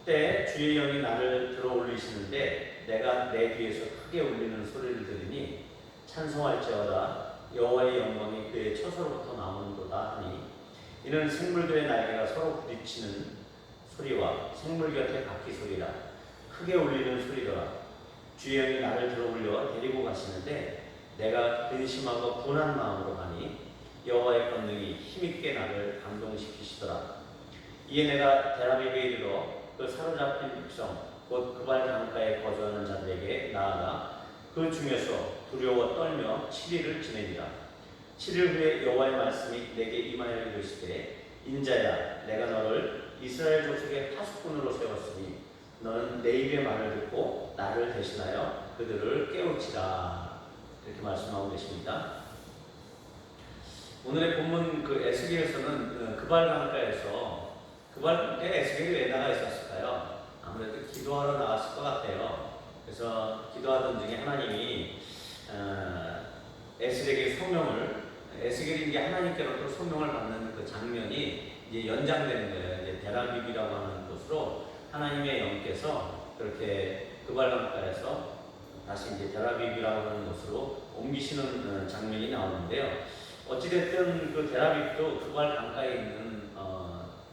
그때 주의 영이 나를 들어 올리시는데 내가 내 귀에서 크게 울리는 소리를 들으니 찬송할지어다 여호와의 영광이 그의 처소로부터 나오는도다 하니 이는 생물들의 날개가 서로 부딪히는 소리와 생물 곁의 바퀴 소리라 크게 울리는 소리더라. 주의 영이 나를 들어 올려 데리고 가시는데 내가 근심하고 분한 마음으로 가니 여호와의 권능이 힘있게 나를 감동시키시더라. 이에 내가 데라비브에 이르러 그 사로잡힌 백성 곧 그발 강가에 거주하는 자들에게 나아가 그 중에서 두려워 떨며 7일을 지내니라. 7일 후에 여호와의 말씀이 내게 임하여 이르시되 인자야 내가 너를 이스라엘 족속의 파수꾼으로 세웠으니 너는 내 입의 말을 듣고 나를 대신하여 그들을 깨우치라. 이렇게 말씀하고 계십니다. 오늘의 본문 그 에스겔에서는 그발 강가에서 에스겔이 왜 나가 있었을까요? 아무래도 기도하러 나갔을 것 같아요. 그래서 기도하던 중에 하나님이 에스겔에게 에스겔이 이제 하나님께로부터 소명을 받는 그 장면이 이제 연장되는 거예요. 이제 데라비비라고 하는 곳으로 하나님의 영께서 그렇게 그발 강가에서 다시 이제 데라비비라고 하는 곳으로 옮기시는 장면이 나오는데요. 어찌됐든 그 데라비도 그발 강가에 있는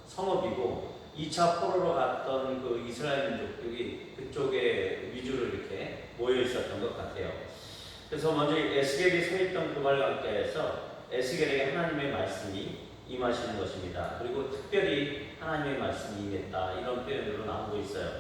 성읍이고 2차 포로로 갔던 그 이스라엘 민족들이 그쪽에 위주로 이렇게 모여 있었던 것 같아요. 그래서 먼저 에스겔이 서 있던 그발 강가에서 에스겔에게 하나님의 말씀이 임하시는 것입니다. 그리고 특별히 하나님의 말씀이 임했다 이런 표현으로 나오고 있어요.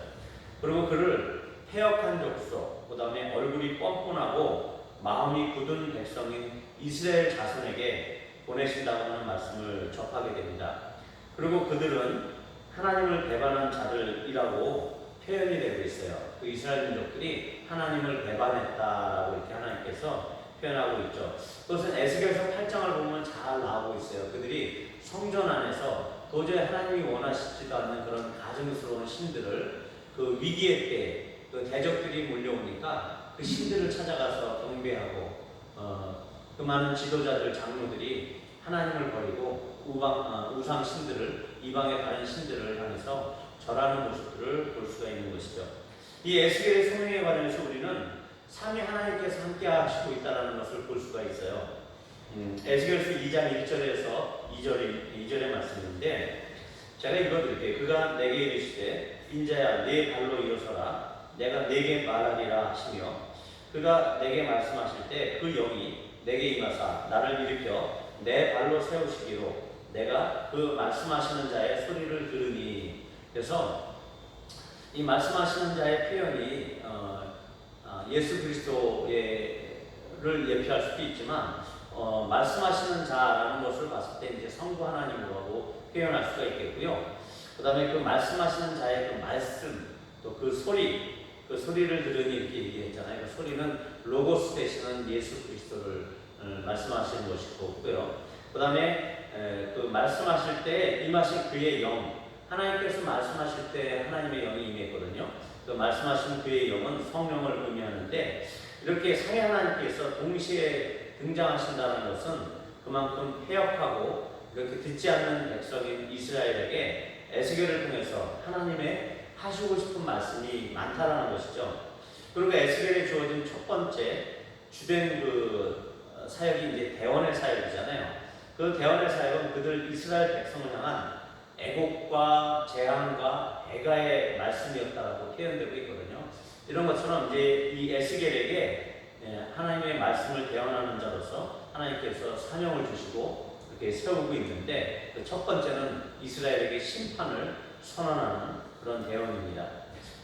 그리고 그를 패역한 족속, 그 다음에 얼굴이 뻔뻔하고 마음이 굳은 백성인 이스라엘 자손에게 보내신다고 하는 말씀을 접하게 됩니다. 그리고 그들은 하나님을 배반한 자들이라고 표현이 되고 있어요. 그 이스라엘 민족들이 하나님을 배반했다라고 이렇게 하나님께서 표현하고 있죠. 그것은 에스겔서 8장을 보면 잘 나오고 있어요. 그들이 성전 안에서 도저히 하나님이 원하시지도 않는 그런 가증스러운 신들을 그 위기의 때 그 대적들이 몰려오니까 그 신들을 찾아가서 경배하고 그 많은 지도자들 장로들이 하나님을 버리고 우상 신들을 이방의 다른 신들을 향해서 절하는 모습들을 볼 수가 있는 것이죠. 이 에스겔의 소명에 관해서 우리는 삼위 하나님께서 함께 하시고 있다는 것을 볼 수가 있어요. 에스겔서 2장 1절에서 2절의 말씀인데 제가 읽어드릴게요. 그가 내게 이르시되 인자야 내 발로 일어서라 내가 내게 말하리라 하시며 그가 내게 말씀하실 때 그 영이 내게 임하사 나를 일으켜 내 발로 세우시기로 내가 그 말씀하시는 자의 소리를 들으니. 그래서 이 말씀하시는 자의 표현이 예수 그리스도를 예표할 수도 있지만 말씀하시는 자라는 것을 봤을 때 이제 성부 하나님으로 하고 표현할 수가 있겠고요. 그 다음에 그 말씀하시는 자의 그 말씀 또 그 소리를 들으니 이렇게 얘기했잖아요. 그 소리는 로고스 되시는 예수 그리스도를 말씀하시는 것이고요. 그 다음에 그 말씀하실 때 임하신 그의 영, 하나님께서 말씀하실 때 하나님의 영이 임했거든요. 그 말씀하신 그의 영은 성령을 의미하는데 이렇게 삼위 하나님께서 동시에 등장하신다는 것은 그만큼 패역하고 이렇게 듣지 않는 백성인 이스라엘에게 에스겔을 통해서 하나님의 하시고 싶은 말씀이 많다라는 것이죠. 그리고 에스겔에 주어진 첫 번째 주된 그 사역이 이제 대언의 사역이잖아요. 그 대언의 사역은 그들 이스라엘 백성을 향한 애곡과 재앙과 애가의 말씀이었다라고 표현되고 있거든요. 이런 것처럼 이제 이 에스겔에게 하나님의 말씀을 대언하는 자로서 하나님께서 사명을 주시고 이렇게 세우고 있는데 그 첫 번째는 이스라엘에게 심판을 선언하는 그런 대언입니다.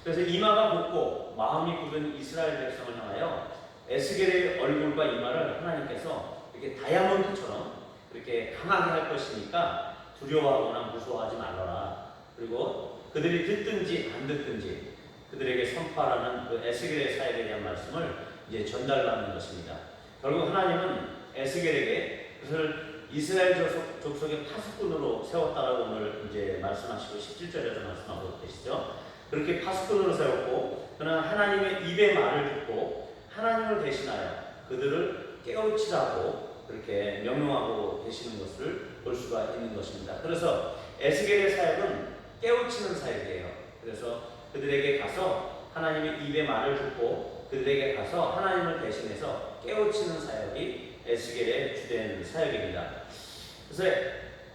그래서 이마가 붓고 마음이 굳은 이스라엘 백성을 향하여 에스겔의 얼굴과 이마를 하나님께서 이렇게 다이아몬드처럼 이렇게 강하게 할 것이니까 두려워하거나 무서워하지 말아라. 그리고 그들이 듣든지 안 듣든지 그들에게 선포하라는 그 에스겔의 사역에 대한 말씀을 이제 전달하는 것입니다. 결국 하나님은 에스겔에게 그것을 이스라엘 족속의 파수꾼으로 세웠다라고 오늘 이제 말씀하시고 17절에서 말씀하고 계시죠. 그렇게 파수꾼으로 세웠고 그는 하나님의 입의 말을 듣고 하나님을 대신하여 그들을 깨우치라고 그렇게 명령하고 계시는 것을 볼 수가 있는 것입니다. 그래서 에스겔의 사역은 깨우치는 사역이에요. 그래서 그들에게 가서 하나님의 입의 말을 듣고 그들에게 가서 하나님을 대신해서 깨우치는 사역이 에스겔의 주된 사역입니다. 그래서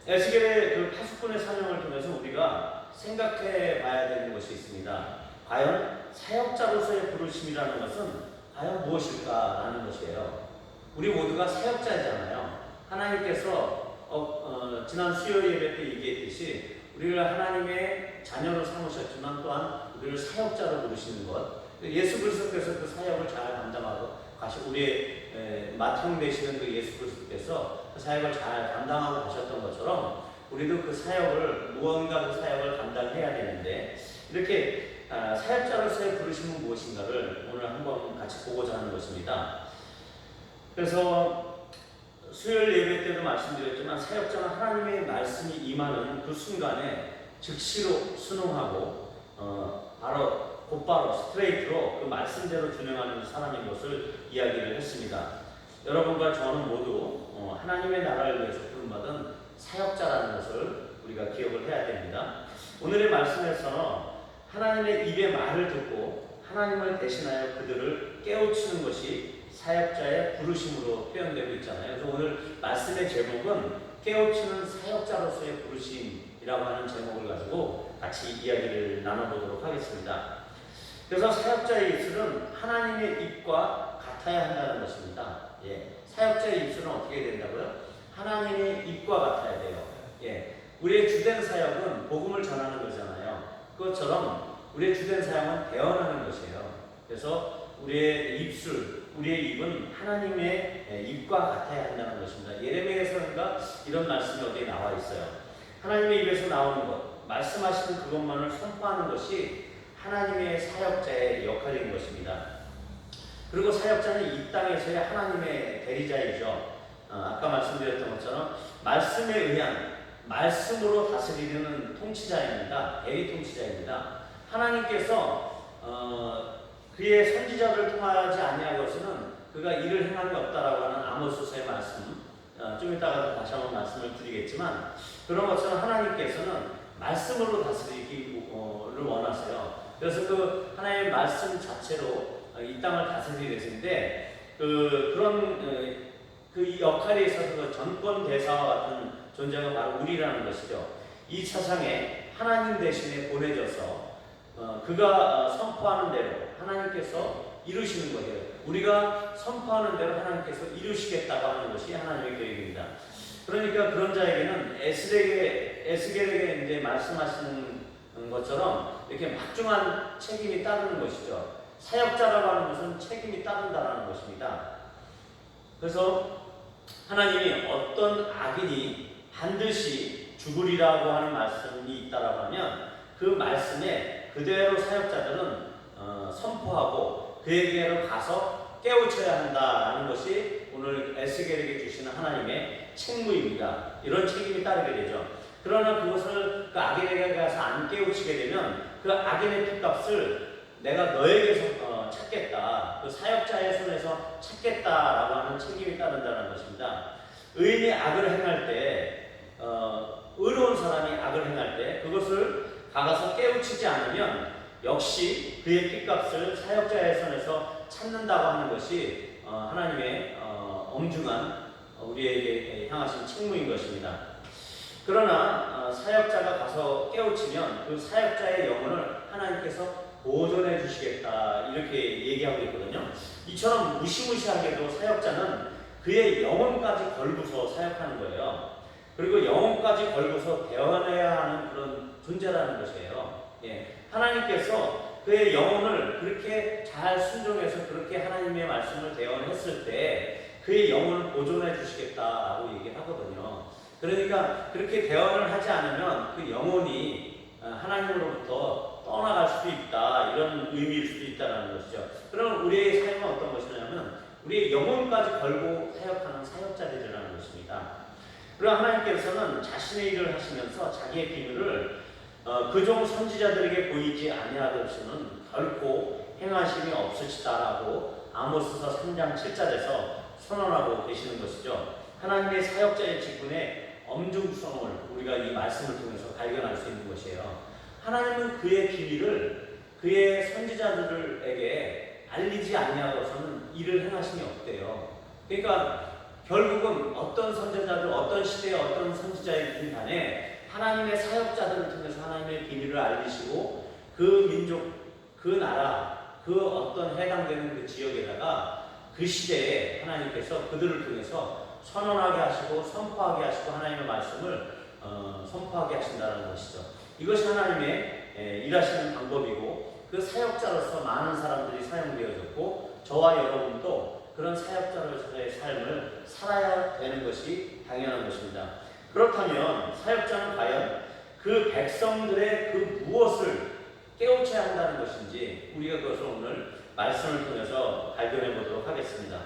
에스겔의 그 파수꾼의 사명을 통해서 우리가 생각해 봐야 되는 것이 있습니다. 과연 사역자로서의 부르심이라는 것은 과연 무엇일까라는 것이에요. 우리 모두가 사역자잖아요. 하나님께서 지난 수요일 예배 때 얘기했듯이 우리를 하나님의 자녀로 삼으셨지만 또한 우리를 사역자로 부르시는 것, 예수 그리스도께서 그 사역을 잘 감당하고 우리의 맏형 되시는 그 예수 그리스도께서 그 사역을 잘 감당하고 가셨던 것처럼 우리도 그 사역을 무언가 그 사역을 감당해야 되는데 이렇게 사역자로서의 부르심은 무엇인가를 오늘 한번 같이 보고자 하는 것입니다. 그래서 수요일 예배 때도 말씀드렸지만 사역자는 하나님의 말씀이 임하는 그 순간에 즉시로 순응하고 바로 곧바로 스트레이트로 그 말씀대로 준행하는 사람인 것을 이야기를 했습니다. 여러분과 저는 모두 하나님의 나라를 위해서 부름받은 사역자라는 것을 우리가 기억을 해야 됩니다. 오늘의 말씀에서 하나님의 입의 말을 듣고 하나님을 대신하여 그들을 깨우치는 것이 사역자의 부르심으로 표현되고 있잖아요. 그래서 오늘 말씀의 제목은 깨우치는 사역자로서의 부르심이라고 하는 제목을 가지고 같이 이야기를 나눠보도록 하겠습니다. 그래서 사역자의 입술은 하나님의 입과 같아야 한다는 것입니다. 사역자의 입술은 어떻게 된다고요? 하나님의 입과 같아야 돼요. 우리의 주된 사역은 복음을 전하는 거잖아요. 그것처럼 우리의 주된 사역은 대언하는 것이에요. 그래서 우리의 입술, 우리의 입은 하나님의 입과 같아야 한다는 것입니다. 예레미야에서인가 이런 말씀이 어디에 나와 있어요. 하나님의 입에서 나오는 것, 말씀하시는 그것만을 선포하는 것이 하나님의 사역자의 역할인 것입니다. 그리고 사역자는 이 땅에서의 하나님의 대리자이죠. 아까 말씀드렸던 것처럼 말씀에 의한 말씀으로 다스리는 통치자입니다. 대리 통치자입니다. 하나님께서 그의 선지자를 통하지 아니하고서는 그가 일을 행함이 없다라고 하는 아모스서의 말씀, 좀 이따가 다시 한번 말씀을 드리겠지만 그런 것처럼 하나님께서는 말씀으로 다스리기를 원하세요. 그래서 그 하나님의 말씀 자체로 이 땅을 다스리게 되시는데 그런 그 역할에 있어서 그 전권 대사와 같은 존재가 바로 우리라는 것이죠. 이 차상에 하나님 대신에 보내져서 그가 선포하는 대로 하나님께서 이루시는 거예요. 우리가 선포하는 대로 하나님께서 이루시겠다고 하는 것이 하나님의 계획입니다. 그러니까 그런 자에게는 에스겔에게 이제 말씀하시는 것처럼 이렇게 막중한 책임이 따르는 것이죠. 사역자라고 하는 것은 책임이 따른다는 것입니다. 그래서 하나님이 어떤 악인이 반드시 죽으리라고 하는 말씀이 있다라고 하면 그 말씀에 그대로 사역자들은 선포하고 그에게로 가서 깨우쳐야 한다라는 것이 오늘 에스겔에게 주시는 하나님의 책무입니다. 이런 책임이 따르게 되죠. 그러나 그것을 그 악인에게 가서 안 깨우치게 되면 그 악인의 핏값을 내가 너에게서 찾겠다. 그 사역자의 손에서 찾겠다라고 하는 책임이 따른다는 것입니다. 의인이 악을 행할 때, 의로운 사람이 악을 행할 때 그것을 가서 깨우치지 않으면 역시 그의 핏값을 사역자의 손에서 찾는다고 하는 것이 하나님의 엄중한 우리에게 향하신 책무인 것입니다. 그러나 사역자가 가서 깨우치면 그 사역자의 영혼을 하나님께서 보존해 주시겠다 이렇게 얘기하고 있거든요. 이처럼 무시무시하게도 사역자는 그의 영혼까지 걸고서 사역하는 거예요. 그리고 영혼까지 걸고서 대언해야 하는 그런 존재라는 것이에요. 하나님께서 그의 영혼을 그렇게 잘 순종해서 그렇게 하나님의 말씀을 대언했을 때 그의 영혼을 보존해 주시겠다라고 얘기하거든요. 그러니까 그렇게 대언을 하지 않으면 그 영혼이 하나님으로부터 떠나갈 수도 있다 이런 의미일 수도 있다는 것이죠. 그럼 우리의 삶은 어떤 것이냐면 우리의 영혼까지 걸고 사역하는 사역자들이라는 것입니다. 그리고 하나님께서는 자신의 일을 하시면서 자기의 비밀을 그종 선지자들에게 보이지 아니하고서는 결코 행하심이 없으시다라고 아모스서 3장 7절에서 선언하고 계시는 것이죠. 하나님의 사역자의 직분의 엄중성을 우리가 이 말씀을 통해서 발견할 수 있는 것이에요. 하나님은 그의 비밀을 그의 선지자들에게 알리지 아니하고서는 일을 행하심이 없대요. 그러니까 결국은 어떤 선지자들, 어떤 시대에 어떤 선지자이든 간에 하나님의 사역자들을 통해서 하나님의 비밀을 알리시고 그 민족, 그 나라, 그 어떤 해당되는 그 지역에다가 그 시대에 하나님께서 그들을 통해서 선언하게 하시고 선포하게 하시고 하나님의 말씀을 선포하게 하신다는 것이죠. 이것이 하나님의 일하시는 방법이고 그 사역자로서 많은 사람들이 사용되어졌고 저와 여러분도 그런 사역자로서의 삶을 살아야 되는 것이 당연한 것입니다. 그렇다면 사역자는 과연 그 백성들의 그 무엇을 깨우쳐야 한다는 것인지 우리가 그것을 오늘 말씀을 통해서 발견해 보도록 하겠습니다.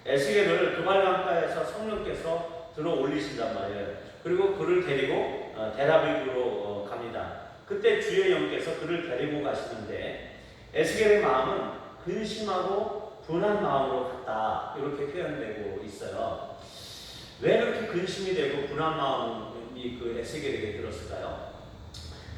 에스겔을 그발강가에서 성령께서 들어 올리신단 말이에요. 그리고 그를 데리고 데라비브로 갑니다. 그때 주의 영께서 그를 데리고 가시는데 에스겔의 마음은 근심하고 분한 마음으로 갔다 이렇게 표현되고 있어요. 왜 그렇게 근심이 되고 분한 마음이 그 에스겔에게 들었을까요?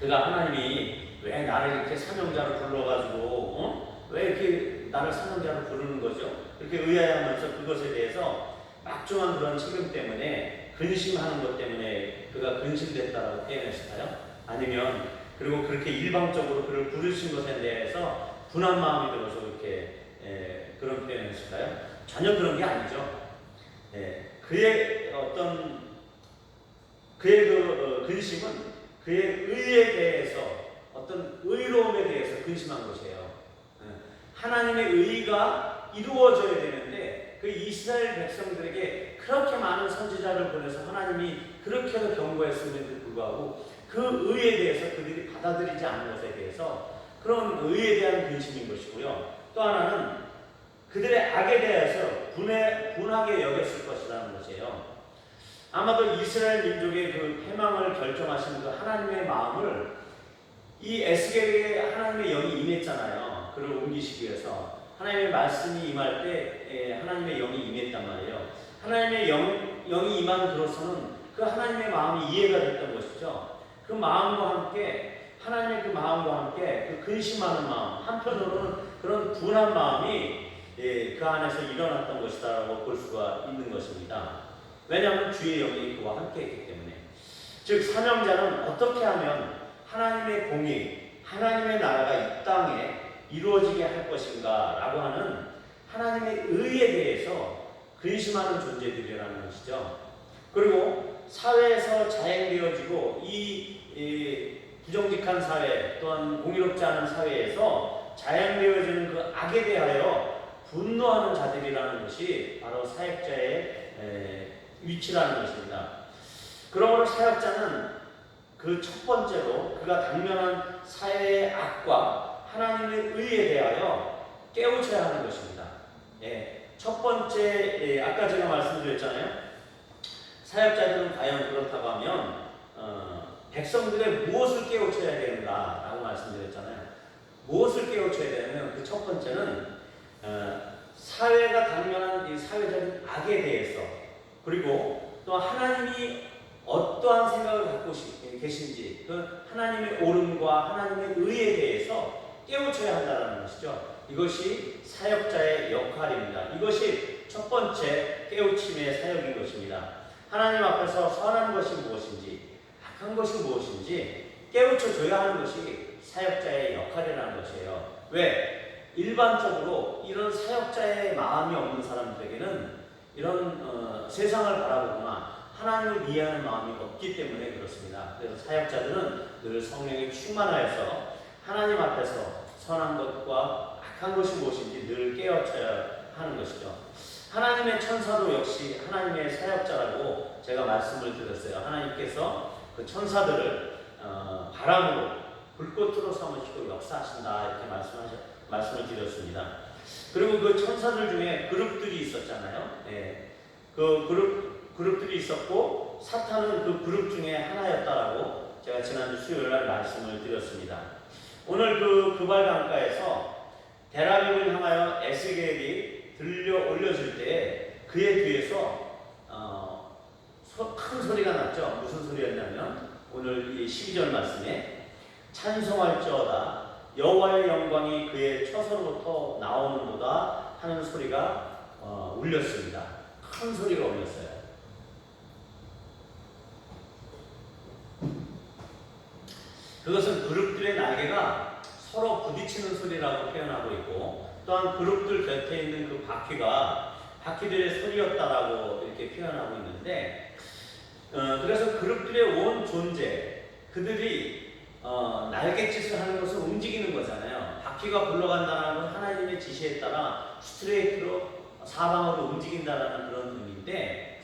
그가 하나님이 왜 나를 이렇게 사명자로 불러가지고 왜 이렇게 나를 사명자로 부르는 거죠? 이렇게 의아해하면서 그것에 대해서 막중한 그런 책임 때문에 근심하는 것 때문에 그가 근심됐다라고 표현했을까요? 아니면 그리고 그렇게 일방적으로 그를 부르신 것에 대해서 분한 마음이 들어서 그렇게 그런 표현했을까요? 전혀 그런 게 아니죠. 그의 그 근심은 그의 의에 대해서 어떤 의로움에 대해서 근심한 것이에요. 하나님의 의가 이루어져야 되는데 그 이스라엘 백성들에게 그렇게 많은 선지자를 보내서 하나님이 그렇게도 경고했음에도 불구하고 그 의에 대해서 그들이 받아들이지 않은 것에 대해서 그런 의에 대한 근심인 것이고요. 또 하나는 그들의 악에 대해서 분하게 여겼을 것이라는 것이에요. 아마도 이스라엘 민족의 그 패망을 결정하신 그 하나님의 마음을 이 에스겔에게 하나님의 영이 임했잖아요. 그를 옮기시기 위해서 하나님의 말씀이 임할 때 하나님의 영이 임했단 말이에요. 하나님의 영이 임한 그로서는 그 하나님의 마음이 이해가 됐던 것이죠. 그 마음과 함께 하나님의 그 마음과 함께 그 근심하는 마음, 한편으로는 그런 분한 마음이 그 안에서 일어났던 것이다라고 볼 수가 있는 것입니다. 왜냐하면 주의 영이 그와 함께했기 때문에. 즉 사명자는 어떻게 하면 하나님의 공의, 하나님의 나라가 이 땅에 이루어지게 할 것인가 라고 하는 하나님의 의에 대해서 근심하는 존재들이라는 것이죠. 그리고 사회에서 자행되어지고 이 부정직한 사회 또한 공의롭지 않은 사회에서 자행되어지는 그 악에 대하여 분노하는 자들이라는 것이 바로 사역자의 위치라는 것입니다. 그러므로 사역자는 그 첫 번째로 그가 당면한 사회의 악과 하나님의 의에 대하여 깨우쳐야 하는 것입니다. 첫 번째, 아까 제가 말씀드렸잖아요. 사역자들은 과연 그렇다고 하면 백성들의 무엇을 깨우쳐야 되는가라고 말씀드렸잖아요. 무엇을 깨우쳐야 되냐면 그 첫 번째는 사회가 당면한 이 사회적인 악에 대해서 그리고 또 하나님이 어떠한 생각을 갖고 계신지 그 하나님의 옳음과 하나님의 의에 대해서 깨우쳐야 한다는 것이죠. 이것이 사역자의 역할입니다. 이것이 첫 번째 깨우침의 사역인 것입니다. 하나님 앞에서 선한 것이 무엇인지 악한 것이 무엇인지 깨우쳐줘야 하는 것이 사역자의 역할이라는 것이에요. 왜? 일반적으로 이런 사역자의 마음이 없는 사람들에게는 이런 세상을 바라보거나 하나님을 이해하는 마음이 없기 때문에 그렇습니다. 그래서 사역자들은 늘 성령에 충만하여서 하나님 앞에서 선한 것과 악한 것이 무엇인지 늘 깨우쳐야 하는 것이죠. 하나님의 천사도 역시 하나님의 사역자라고 제가 말씀을 드렸어요. 하나님께서 그 천사들을 바람으로 불꽃으로 삼으시고 역사하신다 이렇게 말씀을 드렸습니다. 그리고 그 천사들 중에 그룹들이 있었잖아요. 그 그룹들이 있었고 사탄은 그 그룹 중에 하나였다라고 제가 지난주 수요일날 말씀을 드렸습니다. 오늘 그 그발강가에서 데라빔을 향하여 에스겔이 들려 올려질 때 그의 뒤에서 큰 소리가 났죠. 무슨 소리였냐면 오늘 이 12절 말씀에 찬송할지어다 여호와의 영광이 그의 처소로부터 나오는도다 하는 소리가 울렸습니다. 큰 소리가 울렸어요. 그것은 그룹들의 날개가 서로 부딪히는 소리라고 표현하고 있고, 또한 그룹들 곁에 있는 그 바퀴들의 소리였다라고 이렇게 표현하고 있는데, 그래서 그룹들의 온 존재, 그들이 날갯짓을 하는 것은 움직이는 거잖아요. 바퀴가 굴러간다는 건 하나님의 지시에 따라 스트레이트로 사방으로 움직인다는 그런 의미인데,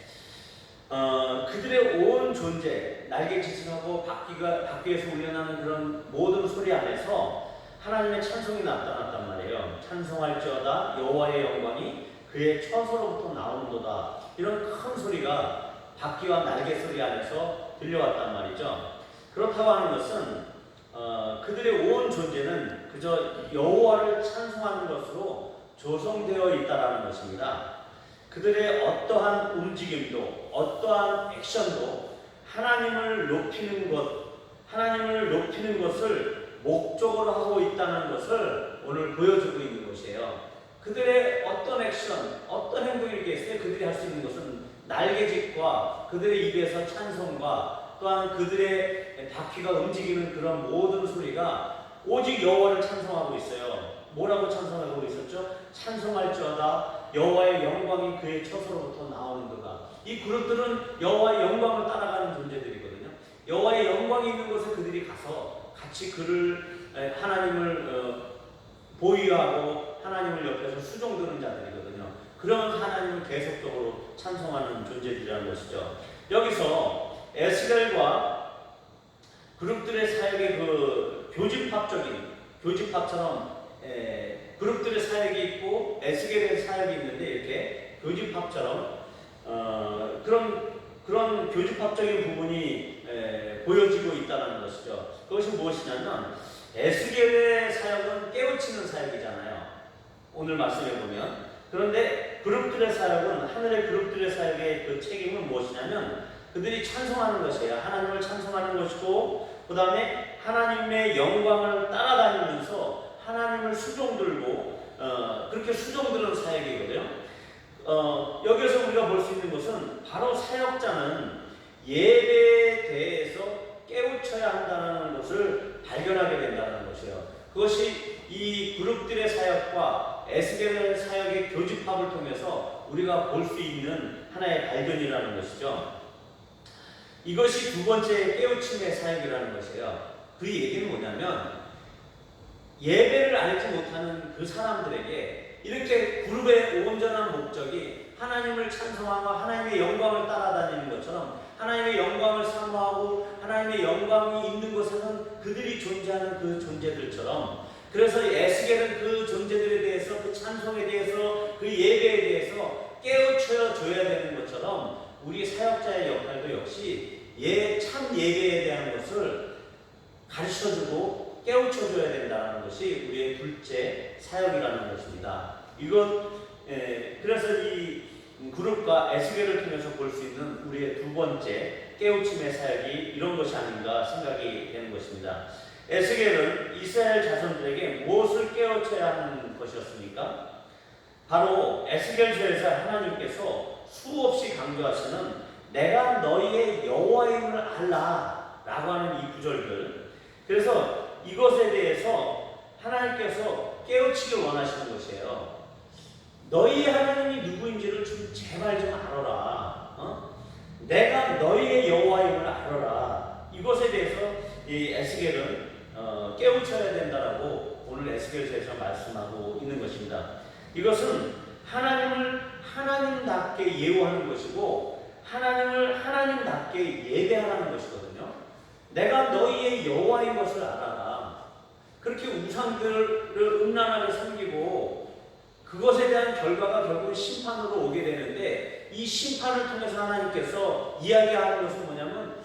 그들의 온 존재, 날갯짓을 하고 바퀴에서 울려나는 그런 모든 소리 안에서 하나님의 찬송이 나타났단 말이에요. 찬송할지어다 여호와의 영광이 그의 처소로부터 나오는도다. 이런 큰 소리가 바퀴와 날개 소리 안에서 들려왔단 말이죠. 그렇다고 하는 것은 그들의 온 존재는 그저 여호와를 찬송하는 것으로 조성되어 있다라는 것입니다. 그들의 어떠한 움직임도, 어떠한 액션도 하나님을 높이는 것을 목적으로 하고 있다는 것을 오늘 보여주고 있는 것이에요. 그들의 어떤 액션, 어떤 행동이겠어요? 그들이 할 수 있는 것은 날개짓과 그들의 입에서 찬송과 또한 그들의 바퀴가 움직이는 그런 모든 소리가 오직 여호와를 찬송하고 있어요. 뭐라고 찬송하고 있었죠? 찬송할지어다 여호와의 영광이 그의 처소로부터 나오는도다. 이 그룹들은 여호와의 영광을 따라가는 존재들이거든요. 여호와의 영광이 있는 곳에 그들이 가서 같이 하나님을 보유하고 하나님을 옆에서 수종드는 자들이거든요. 그러면 하나님을 계속적으로 찬송하는 존재들이라는 것이죠. 여기서 에스겔과 그룹들의 사역의 그 교집합처럼 그룹들의 사역이 있고 에스겔의 사역이 있는데, 이렇게 교집합처럼 그런 교집합적인 부분이 보여지고 있다는 것이죠. 그것이 무엇이냐면 에스겔의 사역은 깨우치는 사역이잖아요. 오늘 말씀해 보면. 그런데 그룹들의 사역은, 하늘의 그룹들의 사역의 그 책임은 무엇이냐면 그들이 찬송하는 것이에요. 하나님을 찬송하는 것이고, 그 다음에 하나님의 영광을 따라다니면서 하나님을 수종들고 그렇게 수종드는 사역이거든요. 여기서 우리가 볼 수 있는 것은 바로 사역자는 예배에 대해서 깨우쳐야 한다는 것을 발견하게 된다는 것이에요. 그것이 이 그룹들의 사역과 에스겔의 사역의 교집합을 통해서 우리가 볼 수 있는 하나의 발견이라는 것이죠. 이것이 두 번째 깨우침의 사역이라는 것이에요. 그 얘기는 뭐냐면 예배를 알지 못하는 그 사람들에게 이렇게 그룹의 온전한 목적이 하나님을 찬송하고 하나님의 영광을 따라다니는 것처럼, 하나님의 영광을 사모하고 하나님의 영광이 있는 곳에는 그들이 존재하는 그 존재들처럼, 그래서 에스겔은 그 존재들에 대해서, 그 찬송에 대해서, 그 예배에 대해서 깨우쳐 줘야 되는 것처럼 우리 사역자의 역할도 역시 참 예배에 대한 것을 가르쳐주고 깨우쳐줘야 된다는 것이 우리의 둘째 사역이라는 것입니다. 그래서 이 그룹과 에스겔을 통해서 볼 수 있는 우리의 두 번째 깨우침의 사역이 이런 것이 아닌가 생각이 되는 것입니다. 에스겔은 이스라엘 자손들에게 무엇을 깨우쳐야 하는 것이었습니까? 바로 에스겔서에서 하나님께서 수없이 강조하시는 내가 너희의 여호와임을 알라 라고 하는 이 구절들, 그래서 이것에 대해서 하나님께서 깨우치길 원하시는 것이에요. 너희의 하나님이 누구인지를 좀 제발 좀 알아라. 내가 너희의 여호와임을 알아라. 이것에 대해서 이 에스겔은 깨우쳐야 된다라고 오늘 에스겔서에서 말씀하고 있는 것입니다. 이것은 하나님을 하나님답게 예우하는 것이고 하나님을 하나님답게 예배하라는 것이거든요. 내가 너희의 여호와인 것을 알아라. 그렇게 우상들을 음란하게 섬기고 그것에 대한 결과가 결국 심판으로 오게 되는데, 이 심판을 통해서 하나님께서 이야기하는 것은 뭐냐면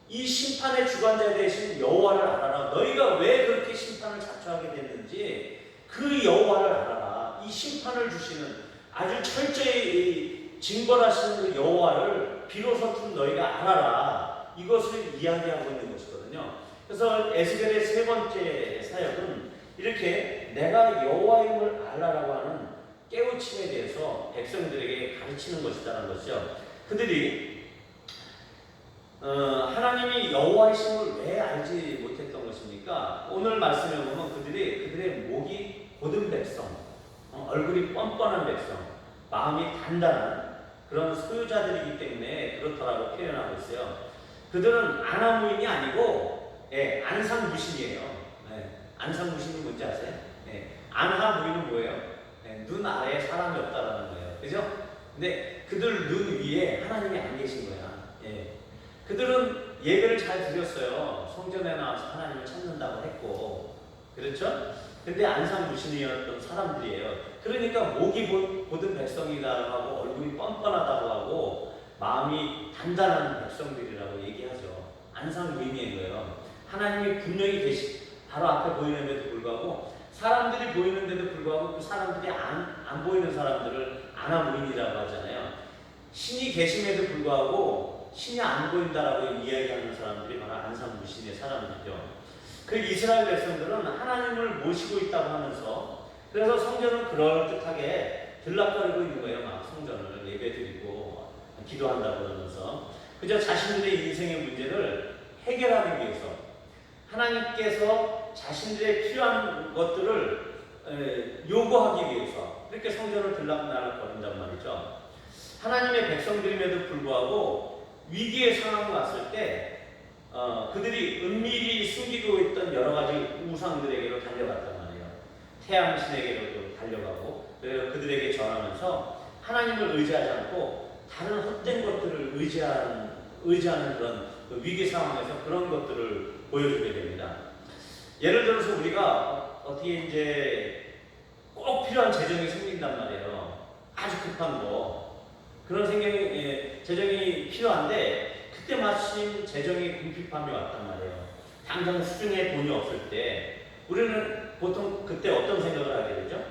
이 심판의 주관자 되신 여호와를 알아라. 너희가 왜 그렇게 심판을 자초하게 됐는지 그 여호와를 알아라. 이 심판을 주시는 아주 철저히 징벌하시는 그 여호와를 비로소 좀 너희가 알아라. 이것을 이야기하고 있는 것이거든요. 그래서 에스겔의 세 번째 사역은 이렇게 내가 여호와임을 알라라고 하는 깨우침에 대해서 백성들에게 가르치는 것이다라는 것이죠. 그들이 하나님이 여호와이심을 왜 알지 못했던 것입니까? 오늘 말씀에 보면 그들의 목이 곧은 백성, 얼굴이 뻔뻔한 백성, 마음이 단단한 그런 소유자들이기 때문에 그렇다라고 표현하고 있어요. 그들은 아나무인이 아니고 안상무신이에요. 안상무신이 뭔지 아세요? 안하무인은 뭐예요? 눈 아래에 사람이 없다라는 거예요. 그죠? 근데 그들 눈 위에 하나님이 안 계신 거야. 그들은 예배를 잘 드렸어요. 성전에 나와서 하나님을 찾는다고 했고, 그렇죠? 근데 안상무신이었던 사람들이에요. 그러니까 목이 곧은 백성이라고 하고 얼굴이 뻔뻔하다고 하고 마음이 단단한 백성들이라고 얘기하죠. 안상무인인 거예요. 하나님이 분명히 바로 앞에 보이는데도 불구하고 사람들이 보이는데도 불구하고 그 사람들이 안 보이는 사람들을 아나무인이라고 하잖아요. 신이 계심에도 불구하고 신이 안 보인다라고 이야기하는 사람들이 바로 안상무신의 사람들이죠. 그 이스라엘 백성들은 하나님을 모시고 있다고 하면서 그래서 성전은 그럴듯하게 들락거리고 있는 거예요. 막 성전을 예배드리고 기도한다고 그러면서 그저 자신들의 인생의 문제를 해결하기 위해서 하나님께서 자신들의 필요한 것들을 요구하기 위해서 이렇게 성전을 들락날락거린단 말이죠. 하나님의 백성들임에도 불구하고 위기의 상황이 왔을 때 그들이 은밀히 숨기고 있던 여러 가지 우상들에게로 달려갔단 말이에요. 태양신에게로도 달려가고 그들에게 전하면서 하나님을 의지하지 않고 다른 헛된 것들을 의지하는 그런 위기 상황에서 그런 것들을 보여주게 됩니다. 예를 들어서 우리가 어떻게 이제 꼭 필요한 재정이 생긴단 말이에요. 아주 급한 거. 그런 재정이 필요한데 그때 마침 재정이 궁핍함이 왔단 말이에요. 당장 수중에 돈이 없을 때 우리는 보통 그때 어떤 생각을 하게 되죠?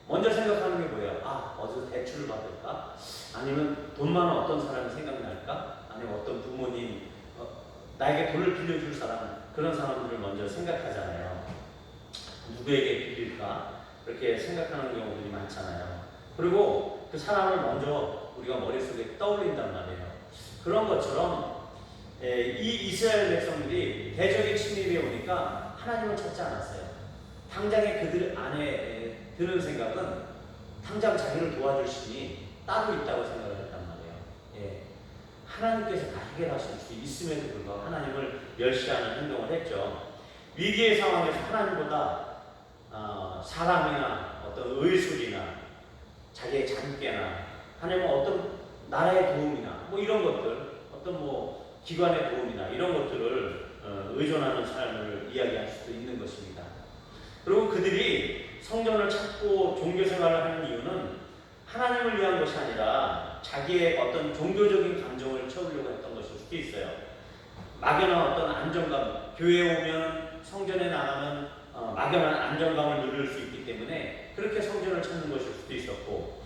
먼저 생각하는 게 뭐예요? 어디서 대출을 받을까? 아니면 돈 많은 어떤 사람이 생각날까? 아니면 어떤 부모님, 나에게 돈을 빌려줄 사람, 그런 사람들을 먼저 생각하잖아요. 누구에게 빌릴까? 그렇게 생각하는 경우들이 많잖아요. 그리고 그 사람을 먼저 우리가 머릿속에 떠올린단 말이에요. 그런 것처럼 이 이스라엘 백성들이 대적의 침입에 오니까 하나님을 찾지 않았어요. 당장에 그들 안에 드는 생각은 당장 자기를 도와줄 신이 따로 있다고 생각을 했단 말이에요. 하나님께서 다 해결하실 수 있음에도 불구하고 하나님을 멸시하는 행동을 했죠. 위기의 상황에서 하나님보다 사람이나 어떤 의술이나 자기의 잔꾀나 아니면 어떤 나라의 도움이나 이런 것들, 어떤 기관의 도움이나 이런 것들을 의존하는 삶을 이야기할 수도 있는 것입니다. 그리고 그들이 성전을 찾고 종교 생활을 하는 이유는 하나님을 위한 것이 아니라 자기의 어떤 종교적인 감정을 채우려고 했던 것일 수도 있어요. 막연한 어떤 안정감, 교회에 오면 성전에 나가면 막연한 안정감을 누릴 수 있기 때문에 그렇게 성전을 찾는 것일 수도 있었고,